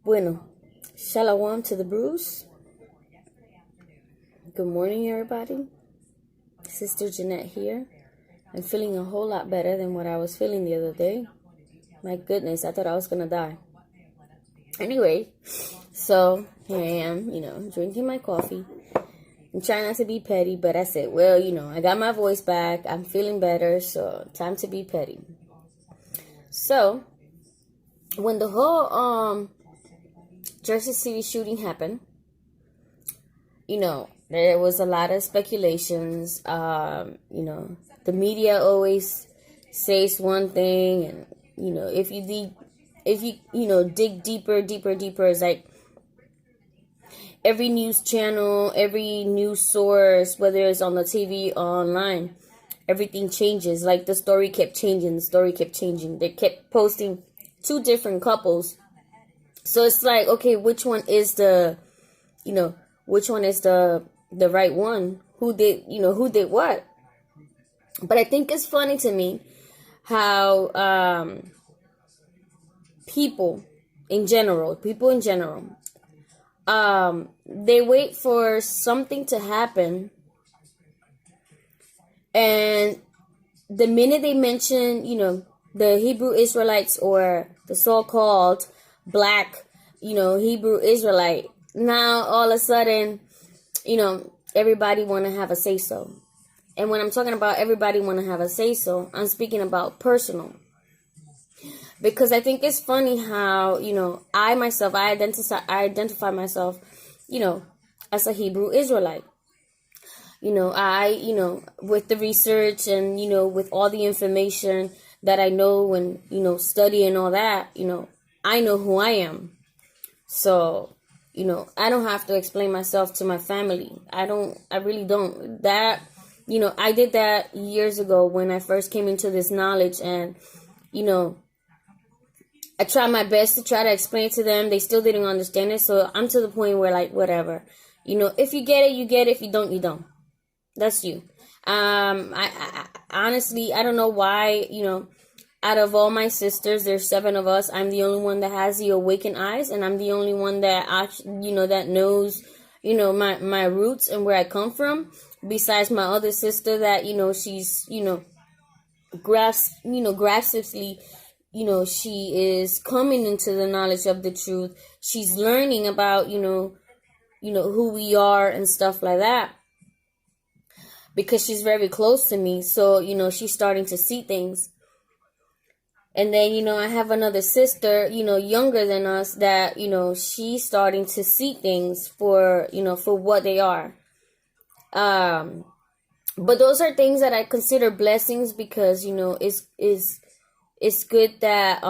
Bueno, shalom to the Bruce. Good morning, everybody. Sister Jeanette here. I'm feeling a whole lot better than what I was feeling the other day. My goodness, I thought I was gonna die. Anyway, so here I am, drinking my coffee. I'm trying not to be petty, but I said, well, I got my voice back. I'm feeling better, so time to be petty. So, when the whole Jersey City shooting happened, there was a lot of speculations. The media always says one thing, and if you dig deeper, it's like every news channel, every news source, whether it's on the TV or online, everything changes. Like the story kept changing. They kept posting two different couples. So it's like, okay, which one is the right one? Who did what? But I think it's funny to me how people in general, they wait for something to happen, and the minute they mention, the Hebrew Israelites or the so-called black, Hebrew Israelite, now all of a sudden, everybody want to have a say-so. And when I'm talking about everybody want to have a say-so, I'm speaking about personal. Because I think it's funny how, I identify myself, as a Hebrew Israelite. With the research and, with all the information that I know and, studying all that, I know who I am. So, I don't have to explain myself to my family. I really don't. That, I did that years ago when I first came into this knowledge, and, I tried my best to try to explain to them. They still didn't understand it. So I'm to the point where, like, whatever, if you get it, you get it. If you don't, you don't. That's you. I honestly, I don't know why, out of all my sisters, there's 7 of us. I'm the only one that has the awakened eyes, and I'm the only one that that knows, my roots and where I come from. Besides my other sister, that she's gradually, she is coming into the knowledge of the truth. She's learning about who we are and stuff like that, because she's very close to me. So she's starting to see things. And then, I have another sister, younger than us, that, she's starting to see things for what they are. But those are things that I consider blessings, because, it's good that,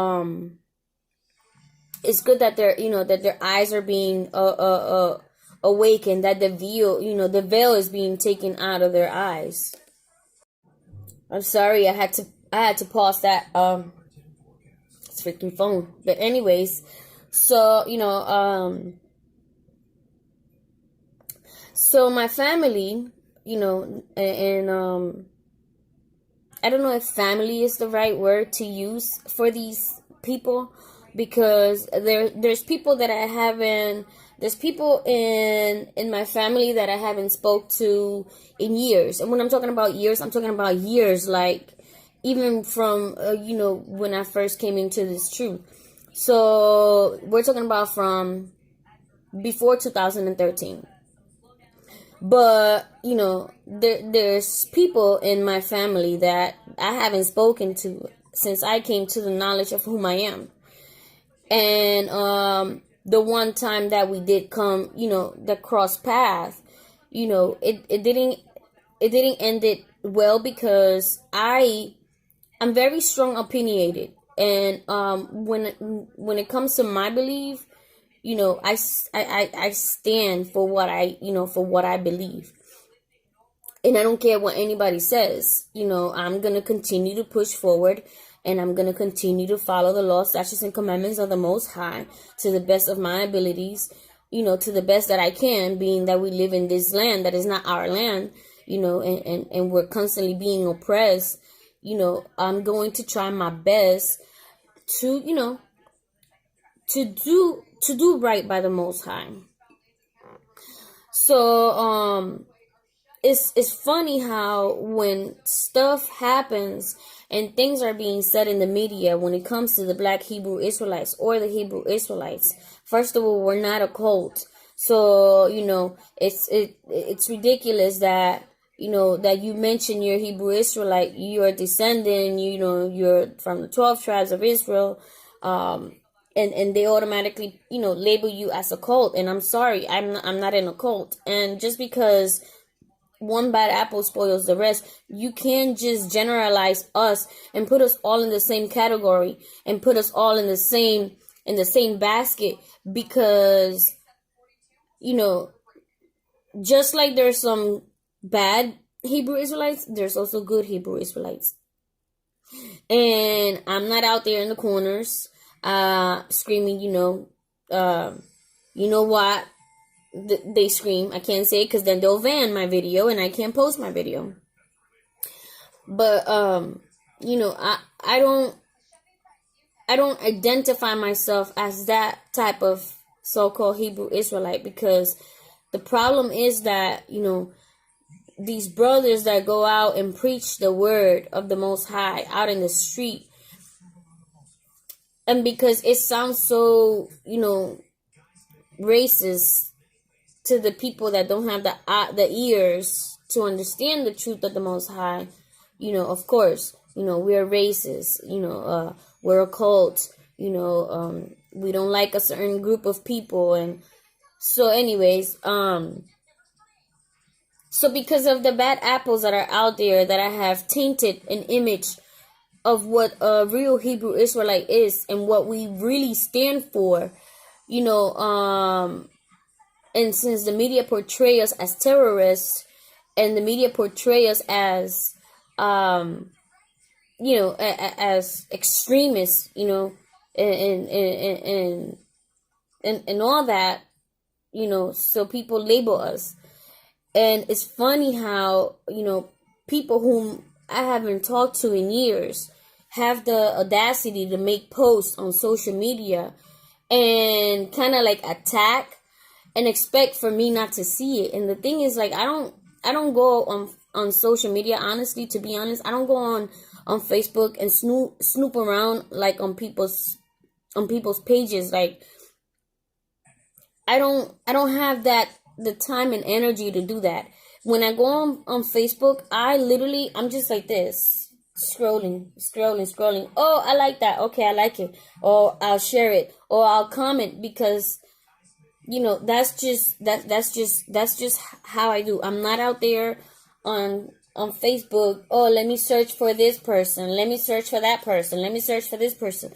that their eyes are being, awakened, that the veil is being taken out of their eyes. I'm sorry, I had to pause that, freaking phone. But anyways, so so my family, and I don't know if family is the right word to use for these people, because there's people that there's people in my family that I haven't spoke to in years. And when I'm talking about years, I'm talking about years, like even from, when I first came into this truth. So we're talking about from before 2013. But, there's people in my family that I haven't spoken to since I came to the knowledge of whom I am. And the one time that we did come, that cross path, it didn't end it well, because I'm very strong opinionated, and when it comes to my belief, I stand for what I believe, and I don't care what anybody says. I'm gonna continue to push forward, and I'm gonna continue to follow the law, statutes, and commandments of the Most High to the best of my abilities, to the best that I can, being that we live in this land that is not our land, and we're constantly being oppressed. I'm going to try my best to, to do right by the Most High. So it's funny how when stuff happens and things are being said in the media when it comes to the Black Hebrew Israelites or the Hebrew Israelites, first of all, we're not a cult. So, it's ridiculous that, that you mention you're Hebrew Israelite, you're a descendant, you're from the 12 tribes of Israel, and they automatically, label you as a cult. And I'm sorry, I'm not in a cult. And just because one bad apple spoils the rest, you can't just generalize us and put us all in the same category and put us all in the same basket, because just like there's some bad Hebrew Israelites, there's also good Hebrew Israelites. And I'm not out there in the corners screaming, what they scream. I can't say it because then they'll ban my video and I can't post my video. But I don't identify myself as that type of so-called Hebrew Israelite, because the problem is that these brothers that go out and preach the word of the Most High out in the street, and because it sounds so racist to the people that don't have the ears to understand the truth of the Most High, of course, we're racist, we're a cult, we don't like a certain group of people. And so anyways, so because of the bad apples that are out there, that I have tainted an image of what a real Hebrew Israelite is and what we really stand for, and since the media portray us as terrorists, and the media portray us as, as extremists, and all that, so people label us. And it's funny how, people whom I haven't talked to in years have the audacity to make posts on social media and kind of like attack and expect for me not to see it. And the thing is, like, I don't go on social media, honestly, to be honest. I don't go on Facebook and snoop around like on people's pages. Like, I don't have the time and energy to do that. When I go on Facebook, I'm just like this, scrolling. Oh, I like that. Okay, I like it. Or I'll share it, or I'll comment, because that's just how I do. I'm not out there on Facebook. Oh, let me search for this person. Let me search for that person. Let me search for this person.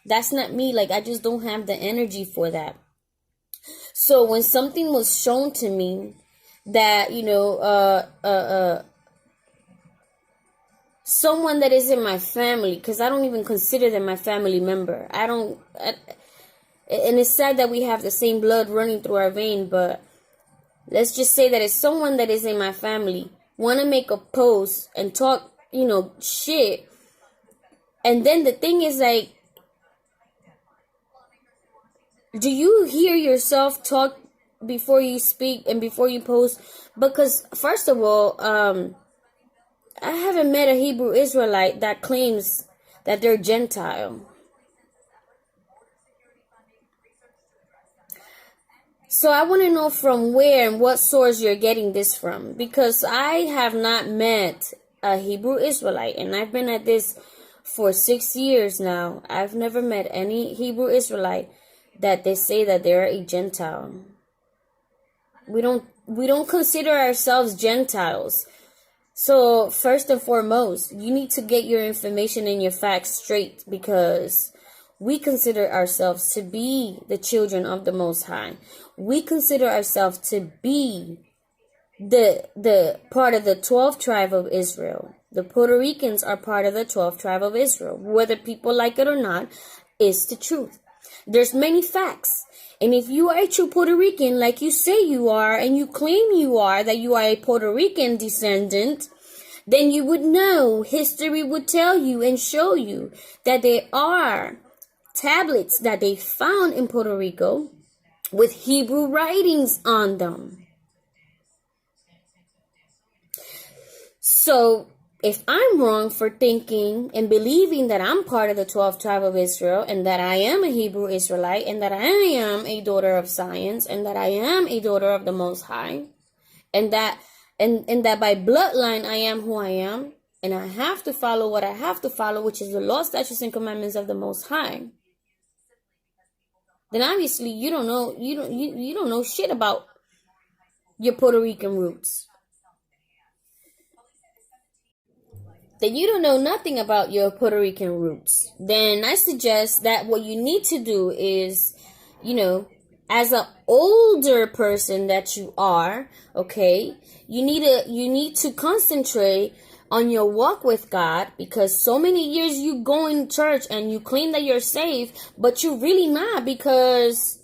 That's not me. Like, I just don't have the energy for that. So when something was shown to me that, someone that is in my family, because I don't even consider them my family member. And it's sad that we have the same blood running through our vein, but let's just say that it's someone that is in my family, want to make a post and talk, shit. And then the thing is, like, do you hear yourself talk before you speak and before you post? Because first of all, I haven't met a Hebrew Israelite that claims that they're Gentile. So I want to know from where and what source you're getting this from, because I have not met a Hebrew Israelite, and I've been at this for 6 years now. I've never met any Hebrew Israelite that they say that they're a Gentile. We don't consider ourselves Gentiles. So first and foremost, you need to get your information and your facts straight, because we consider ourselves to be the children of the Most High. We consider ourselves to be the part of the 12th tribe of Israel. The Puerto Ricans are part of the 12th tribe of Israel. Whether people like it or not, it's the truth. There's many facts. And if you are a true Puerto Rican, like you say you are, and you claim you are, that you are a Puerto Rican descendant, then you would know, history would tell you and show you that there are tablets that they found in Puerto Rico with Hebrew writings on them. So if I'm wrong for thinking and believing that I'm part of the 12th tribe of Israel, and that I am a Hebrew Israelite, and that I am a daughter of science, and that I am a daughter of the Most High, and that by bloodline I am who I am, and I have to follow what I have to follow, which is the law, statutes, and commandments of the Most High, then obviously you don't know shit about your Puerto Rican roots. Then you don't know nothing about your Puerto Rican roots. Then I suggest that what you need to do is, as an older person that you are, okay, you need to concentrate on your walk with God, because so many years you go in church and you claim that you're saved, but you're really not, because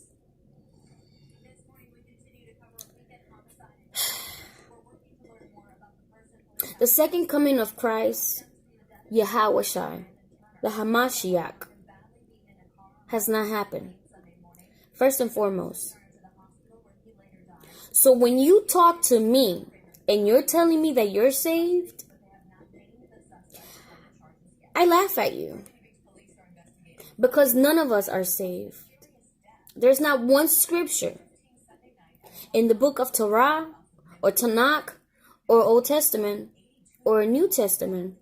the second coming of Christ, Yahushua, the Hamashiach, has not happened. First and foremost. So when you talk to me and you're telling me that you're saved, I laugh at you. Because none of us are saved. There's not one scripture in the book of Torah or Tanakh or Old Testament or New Testament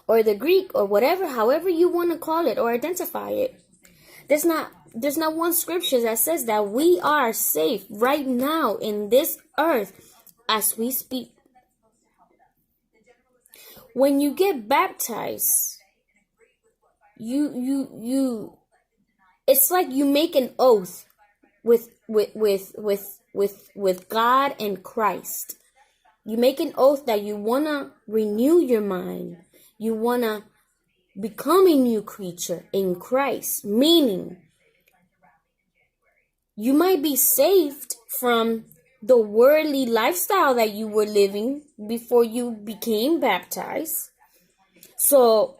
or the Greek or whatever, however you want to call it or identify it. There's not one scripture that says that we are safe right now in this earth as we speak. When you get baptized, you it's like you make an oath with God and Christ. You make an oath that you want to renew your mind. You want to become a new creature in Christ. Meaning, you might be saved from the worldly lifestyle that you were living before you became baptized. So,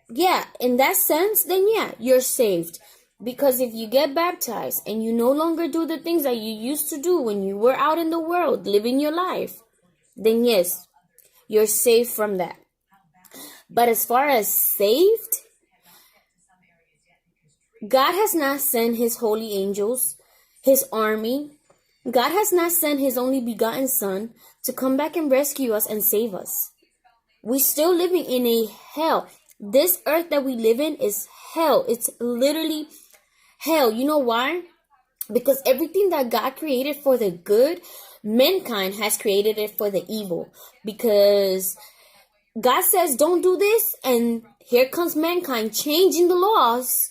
yeah, in that sense, then yeah, you're saved. Because if you get baptized and you no longer do the things that you used to do when you were out in the world living your life, then yes, you're saved from that. But as far as saved, God has not sent his holy angels, his army. God has not sent his only begotten Son to come back and rescue us and save us. We're still living in a hell. This earth that we live in is hell. It's literally hell. You know why? Because everything that God created for the good, mankind has created it for the evil. Because God says don't do this, and here comes mankind changing the laws,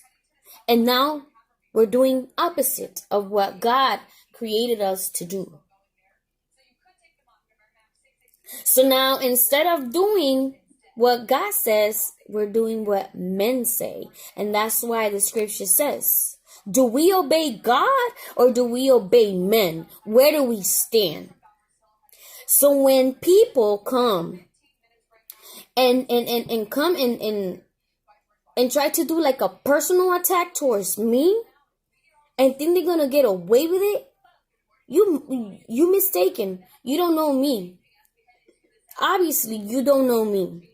and now we're doing opposite of what God created us to do. So now instead of doing what God says, we're doing what men say. And that's why the scripture says, do we obey God or do we obey men? Where do we stand? So when people come and come and try to do like a personal attack towards me and think they're gonna get away with it, you mistaken. You don't know me. Obviously, you don't know me.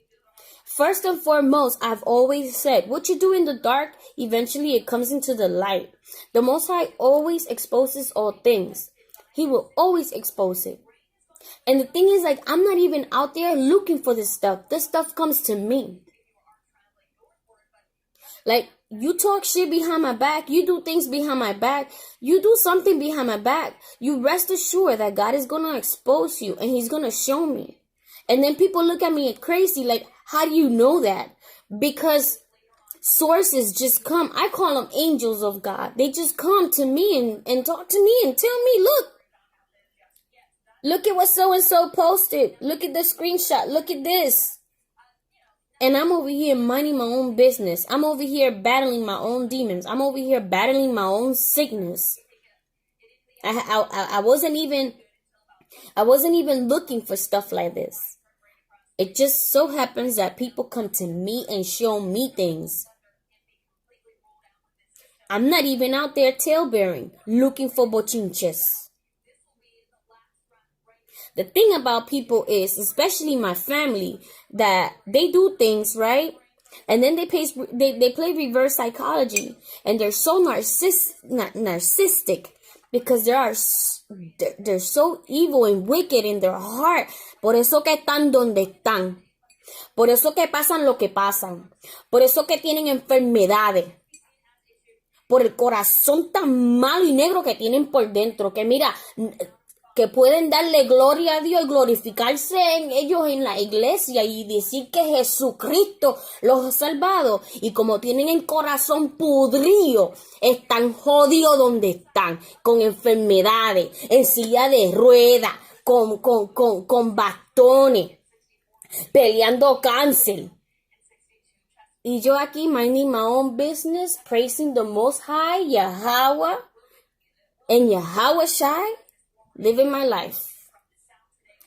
First and foremost, I've always said, what you do in the dark, eventually it comes into the light. The Most High always exposes all things. He will always expose it. And the thing is, like, I'm not even out there looking for this stuff. This stuff comes to me. Like, you talk shit behind my back. You do things behind my back. You do something behind my back. You rest assured that God is going to expose you and he's going to show me. And then people look at me crazy, like, how do you know that? Because sources just come. I call them angels of God. They just come to me and talk to me and tell me, look at what so-and-so posted. Look at the screenshot. Look at this. And I'm over here minding my own business. I'm over here battling my own demons. I'm over here battling my own sickness. I wasn't even looking for stuff like this. It just so happens that people come to me and show me things. I'm not even out there tailbearing, looking for bochinches. The thing about people is, especially my family, that they do things, right? And then they play reverse psychology, and they're so narcissistic because they're so evil and wicked in their heart. Por eso que están donde están. Por eso que pasan lo que pasan. Por eso que tienen enfermedades. Por el corazón tan malo y negro que tienen por dentro. Que mira, que pueden darle gloria a Dios y glorificarse en ellos en la iglesia y decir que Jesucristo los ha salvado. Y como tienen el corazón pudrido, están jodidos donde están. Con enfermedades, en silla de ruedas, con bastones, peleando cáncer. Y yo aquí minding my own business, praising the Most High, Yahweh, and Yahweh Shai, living my life.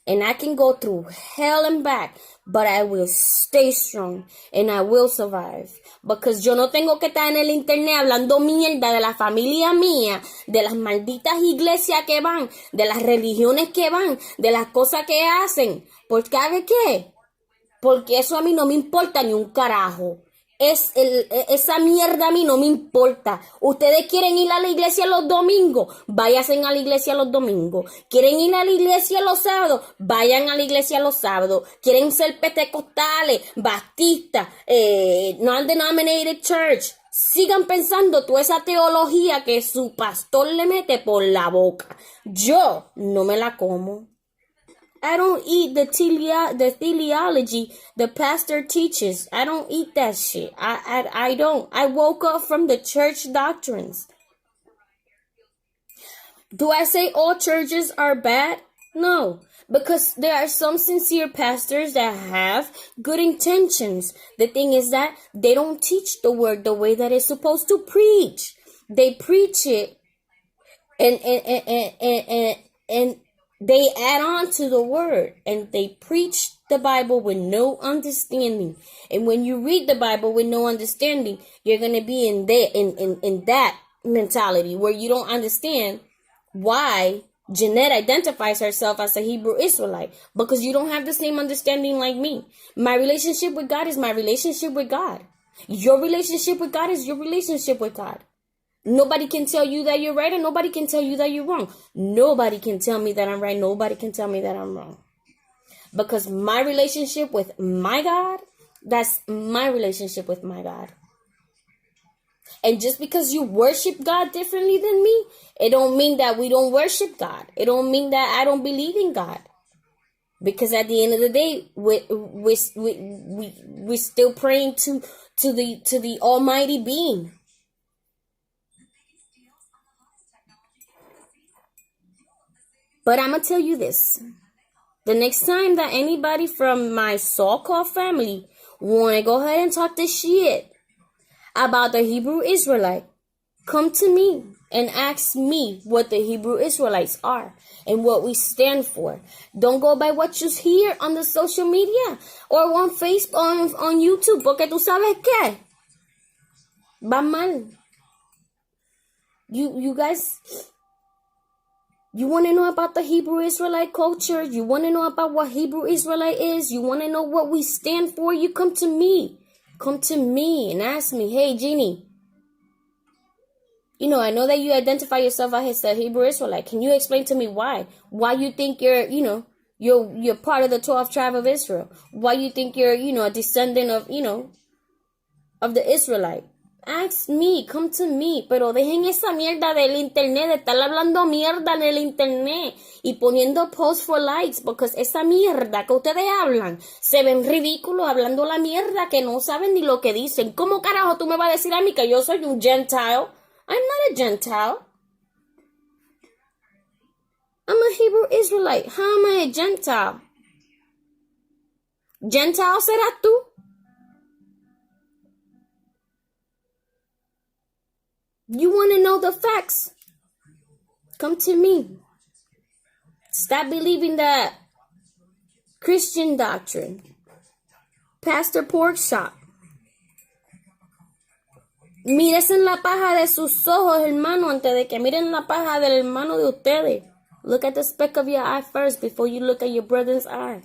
And I can go through hell and back, but I will stay strong and I will survive. Because yo no tengo que estar en el internet hablando mierda de la familia mía, de las malditas iglesias que van, de las religiones que van, de las cosas que hacen. ¿Por qué? Porque eso a mí no me importa ni un carajo. Esa mierda a mí no me importa. Ustedes quieren ir a la iglesia los domingos, váyanse a la iglesia los domingos. Quieren ir a la iglesia los sábados, vayan a la iglesia los sábados. Quieren ser pentecostales, baptistas, non-denominated church. Sigan pensando toda esa teología que su pastor le mete por la boca. Yo no me la como. I don't eat the theology the pastor teaches. I don't eat that shit. I don't. I woke up from the church doctrines. Do I say all churches are bad? No, because there are some sincere pastors that have good intentions. The thing is that they don't teach the word the way that it's supposed to preach. They preach it and they add on to the word and they preach the Bible with no understanding. And when you read the Bible with no understanding, you're going to be in that mentality where you don't understand why Jeanette identifies herself as a Hebrew Israelite, because you don't have the same understanding like me. My relationship with God is my relationship with God. Your relationship with God is your relationship with God. Nobody can tell you that you're right and nobody can tell you that you're wrong. Nobody can tell me that I'm right. Nobody can tell me that I'm wrong. Because my relationship with my God, that's my relationship with my God. And just because you worship God differently than me, it don't mean that we don't worship God. It don't mean that I don't believe in God. Because at the end of the day, we're still praying to the Almighty Being. But I'm going to tell you this. The next time that anybody from my so-called family want to go ahead and talk this shit about the Hebrew Israelite, come to me and ask me what the Hebrew Israelites are and what we stand for. Don't go by what you hear on the social media or on Facebook, on YouTube, porque tú sabes qué? Va mal. You guys... You want to know about the Hebrew Israelite culture? You want to know about what Hebrew Israelite is? You want to know what we stand for? You come to me. Come to me and ask me, hey, Jeannie, I know that you identify yourself as a Hebrew Israelite. Can you explain to me why? Why you think you're part of the 12th tribe of Israel? Why you think you're, a descendant of the Israelite? Ask me, come to me, pero dejen esa mierda del internet, de estar hablando mierda en el internet y poniendo posts for likes, porque esa mierda que ustedes hablan, se ven ridículos hablando la mierda que no saben ni lo que dicen. ¿Cómo carajo tú me vas a decir a mí que yo soy un Gentile? I'm not a Gentile. I'm a Hebrew Israelite. How am I a Gentile? ¿Gentile serás tú? You want to know the facts? Come to me. Stop believing that Christian doctrine. Pastor Porkchop. Mírese en la paja de sus ojos, hermano, antes de que miren la paja del hermano de ustedes. Look at the speck of your eye first before you look at your brother's eye.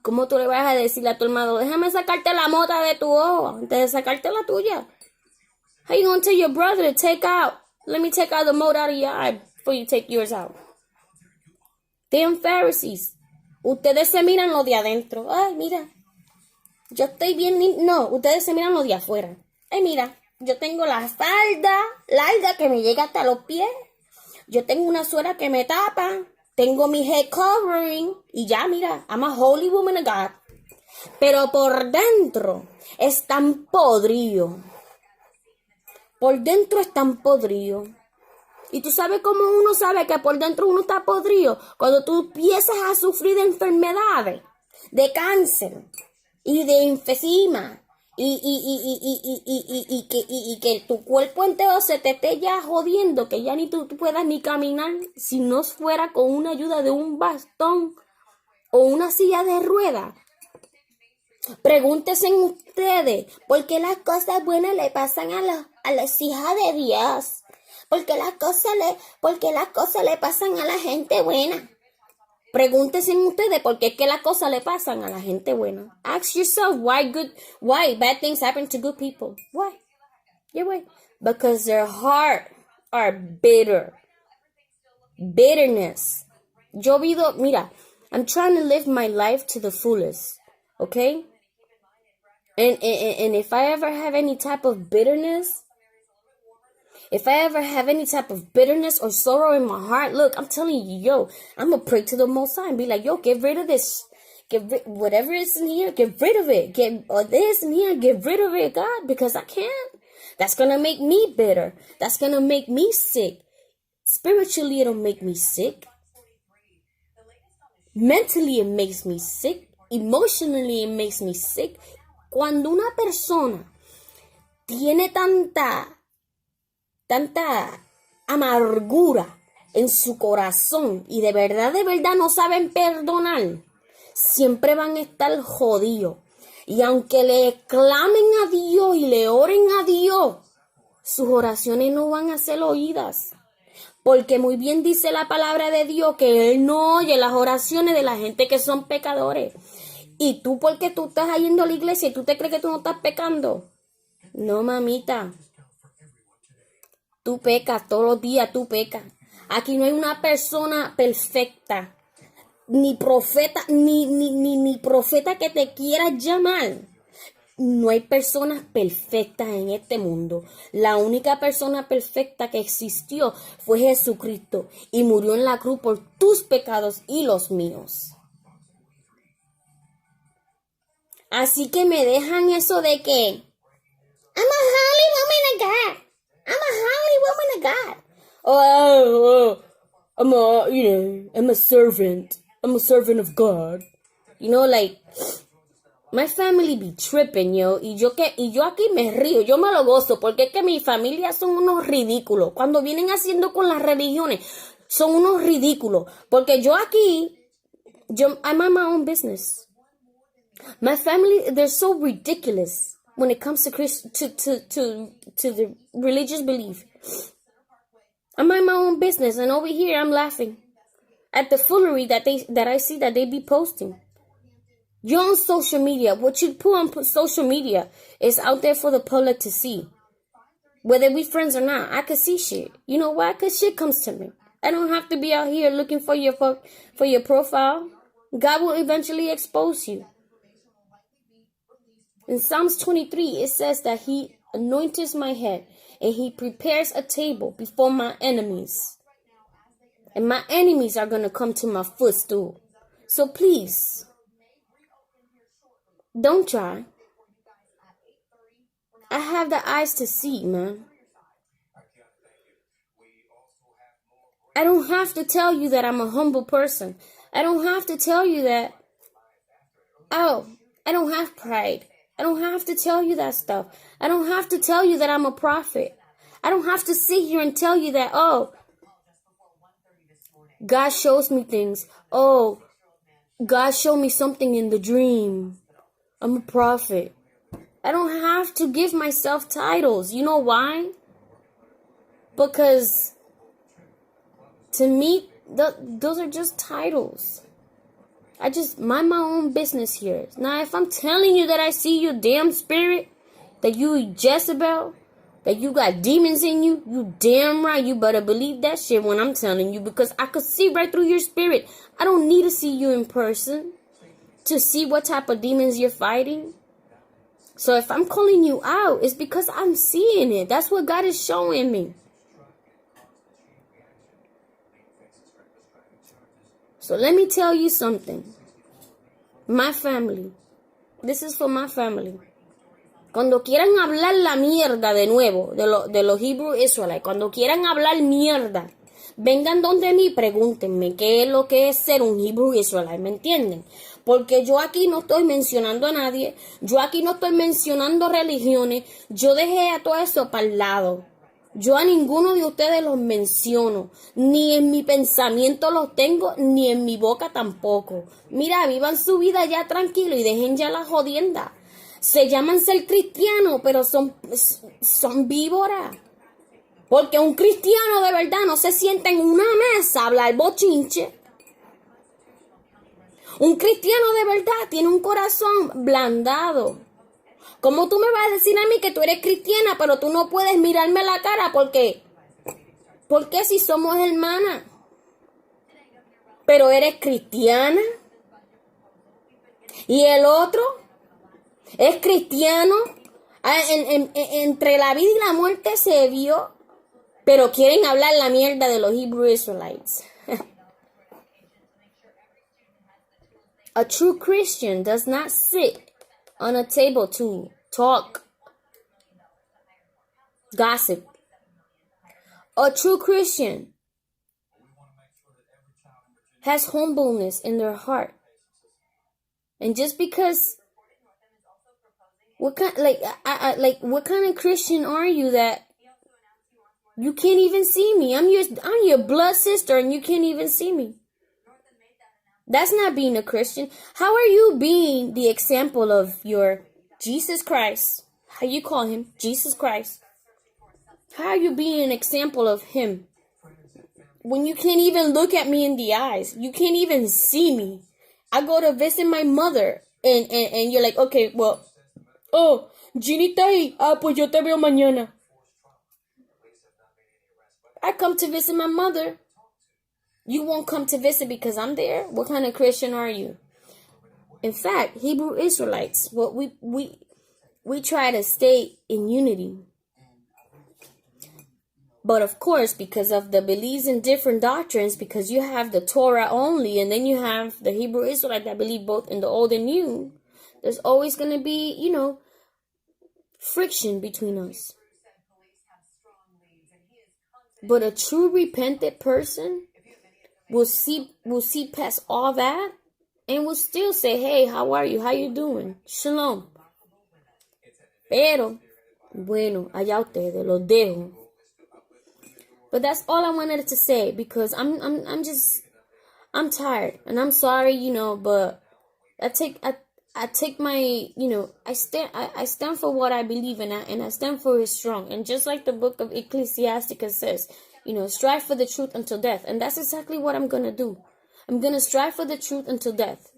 ¿Cómo tú le vas a decirle a tu hermano, déjame sacarte la mota de tu ojo antes de sacarte la tuya? How you gonna tell your brother to let me take out the mote out of your eye before you take yours out? Damn Pharisees. Ustedes se miran lo de adentro. Ay, mira, yo estoy bien. No, ustedes se miran lo de afuera. Ay, mira, yo tengo la falda larga que me llega hasta los pies. Yo tengo una suera que me tapa. Tengo mi head covering. Y ya, mira, I'm a holy woman of God. Pero por dentro están podridos. Por dentro están podridos. Y tú sabes cómo uno sabe que por dentro uno está podrido. Cuando tú empiezas a sufrir de enfermedades, de cáncer y de enfisema. Y que tu cuerpo entero se te esté ya jodiendo, que ya ni tú puedas ni caminar si no fuera con una ayuda de un bastón o una silla de ruedas. Pregúntense ustedes, ¿por qué las cosas buenas le pasan a las hijas de Dios? ¿Por qué las cosas le pasan a la gente buena? Pregúntense ustedes por qué es que las cosas le pasan a la gente buena. Ask yourself why bad things happen to good people. Why? Yeah, why? Because their heart are bitter. Bitterness. Mira, I'm trying to live my life to the fullest. Okay? And if I ever have any type of bitterness, or sorrow in my heart, look, I'm telling you, yo, I'm going to pray to the Most High and be like, yo, get rid of this. Whatever is in here, get rid of it. Get this in here, get rid of it, God, because I can't. That's going to make me bitter. That's going to make me sick. Spiritually, it'll make me sick. Mentally, it makes me sick. Emotionally, it makes me sick. Cuando una persona tiene tanta amargura en su corazón y de verdad no saben perdonar, siempre van a estar jodidos. Y aunque le clamen a Dios y le oren a Dios, sus oraciones no van a ser oídas. Porque muy bien dice la palabra de Dios que Él no oye las oraciones de la gente que son pecadores. Y tú, porque tú estás yendo a la iglesia y tú te crees que tú no estás pecando. No, mamita. Tú pecas, todos los días tú pecas. Aquí no hay una persona perfecta. Ni profeta, ni profeta que te quieras llamar. No hay personas perfectas en este mundo. La única persona perfecta que existió fue Jesucristo. Y murió en la cruz por tus pecados y los míos. Así que me dejan eso de que I'm a holy woman of God. I'm a holy woman of God. I'm a servant. I'm a servant of God. You know, like, my family be tripping, yo. Y yo aquí me río, yo me lo gozo, porque es que mi familia son unos ridículos. Cuando vienen haciendo con las religiones, son unos ridículos. Porque yo I mind my own business. My family, they're so ridiculous when it comes to the religious belief. I mind my own business, and over here I'm laughing at the foolery that I see that they be posting. You're on social media. What you put on social media is out there for the public to see. Whether we friends or not, I could see shit. You know why? Because shit comes to me. I don't have to be out here looking for your profile. God will eventually expose you. In Psalms 23, it says that He anoints my head and He prepares a table before my enemies. And my enemies are going to come to my footstool. So please, don't try. I have the eyes to see, man. I don't have to tell you that I'm a humble person. I don't have to tell you that, I don't have pride. I don't have to tell you that stuff. I don't have to tell you that I'm a prophet. I don't have to sit here and tell you that, God shows me things. God showed me something in the dream. I'm a prophet. I don't have to give myself titles. You know why? Because to me, those are just titles. I just mind my own business here. Now, if I'm telling you that I see your damn spirit, that you Jezebel, that you got demons in you, you damn right, you better believe that shit when I'm telling you, because I could see right through your spirit. I don't need to see you in person to see what type of demons you're fighting. So if I'm calling you out, it's because I'm seeing it. That's what God is showing me. So let me tell you something. My family. This is for my family. Cuando quieran hablar la mierda de nuevo, de los Hebrew Israelite, cuando quieran hablar mierda, vengan donde mí y pregúntenme qué es lo que es ser un Hebrew Israelite, ¿me entienden? Porque yo aquí no estoy mencionando a nadie, yo aquí no estoy mencionando religiones, yo dejé a todo eso para el lado. Yo a ninguno de ustedes los menciono, ni en mi pensamiento los tengo, ni en mi boca tampoco. Mira, vivan su vida ya tranquilo y dejen ya la jodienda. Se llaman ser cristianos, pero son víboras. Porque un cristiano de verdad no se sienta en una mesa a hablar bochinche. Un cristiano de verdad tiene un corazón blandado. ¿Cómo tú me vas a decir a mí que tú eres cristiana, pero tú no puedes mirarme la cara? ¿Por qué? Porque si somos hermanas. Pero eres cristiana. Y el otro es cristiano. Entre la vida y la muerte se vio. Pero quieren hablar la mierda de los Hebrew Israelites. A true Christian does not sit on a table to talk, gossip. A true Christian has humbleness in their heart. And just because, what kind of Christian are you that you can't even see me? I'm your blood sister and you can't even see me. That's not being a Christian. How are you being the example of your Jesus Christ? How you call him? Jesus Christ. How are you being an example of him when you can't even look at me in the eyes? You can't even see me. I go to visit my mother and you're like, okay, well, oh, Ginny está ahí. Pues yo te veo mañana. I come to visit my mother. You won't come to visit because I'm there? What kind of Christian are you? In fact, Hebrew Israelites, what we try to stay in unity. But of course, because of the beliefs in different doctrines, because you have the Torah only, and then you have the Hebrew Israelite that believe both in the Old and New, there's always going to be, friction between us. But a true repentant person will see past all that and will still say, hey, how are you? How you doing? Shalom. Pero, bueno, allá ustedes, los dejo. But that's all I wanted to say, because I'm tired, and I'm sorry, but I take my, I stand for what I believe in, and I stand for it strong. And just like the book of Ecclesiasticus says, strive for the truth until death. And that's exactly what I'm going to do. I'm going to strive for the truth until death.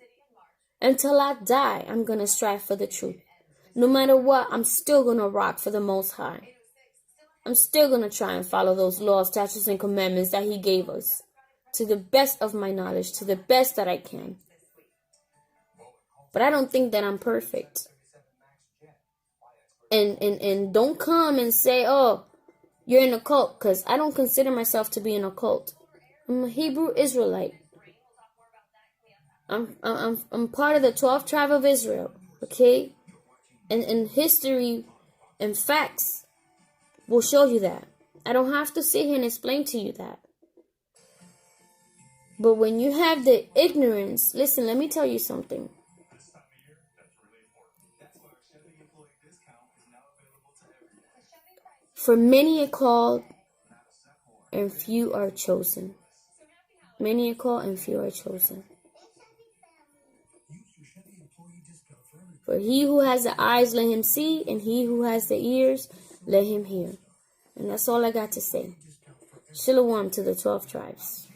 Until I die, I'm going to strive for the truth. No matter what, I'm still going to rock for the Most High. I'm still going to try and follow those laws, statutes, and commandments that he gave us. To the best of my knowledge, to the best that I can. But I don't think that I'm perfect. And don't come and say, oh, you're in a cult, because I don't consider myself to be in a cult. I'm a Hebrew Israelite. I'm part of the 12th tribe of Israel, okay? And history and facts will show you that. I don't have to sit here and explain to you that. But when you have the ignorance, listen, let me tell you something. For many are called, and few are chosen. Many are called, and few are chosen. For he who has the eyes, let him see, and he who has the ears, let him hear. And that's all I got to say. Shalom to the 12 tribes.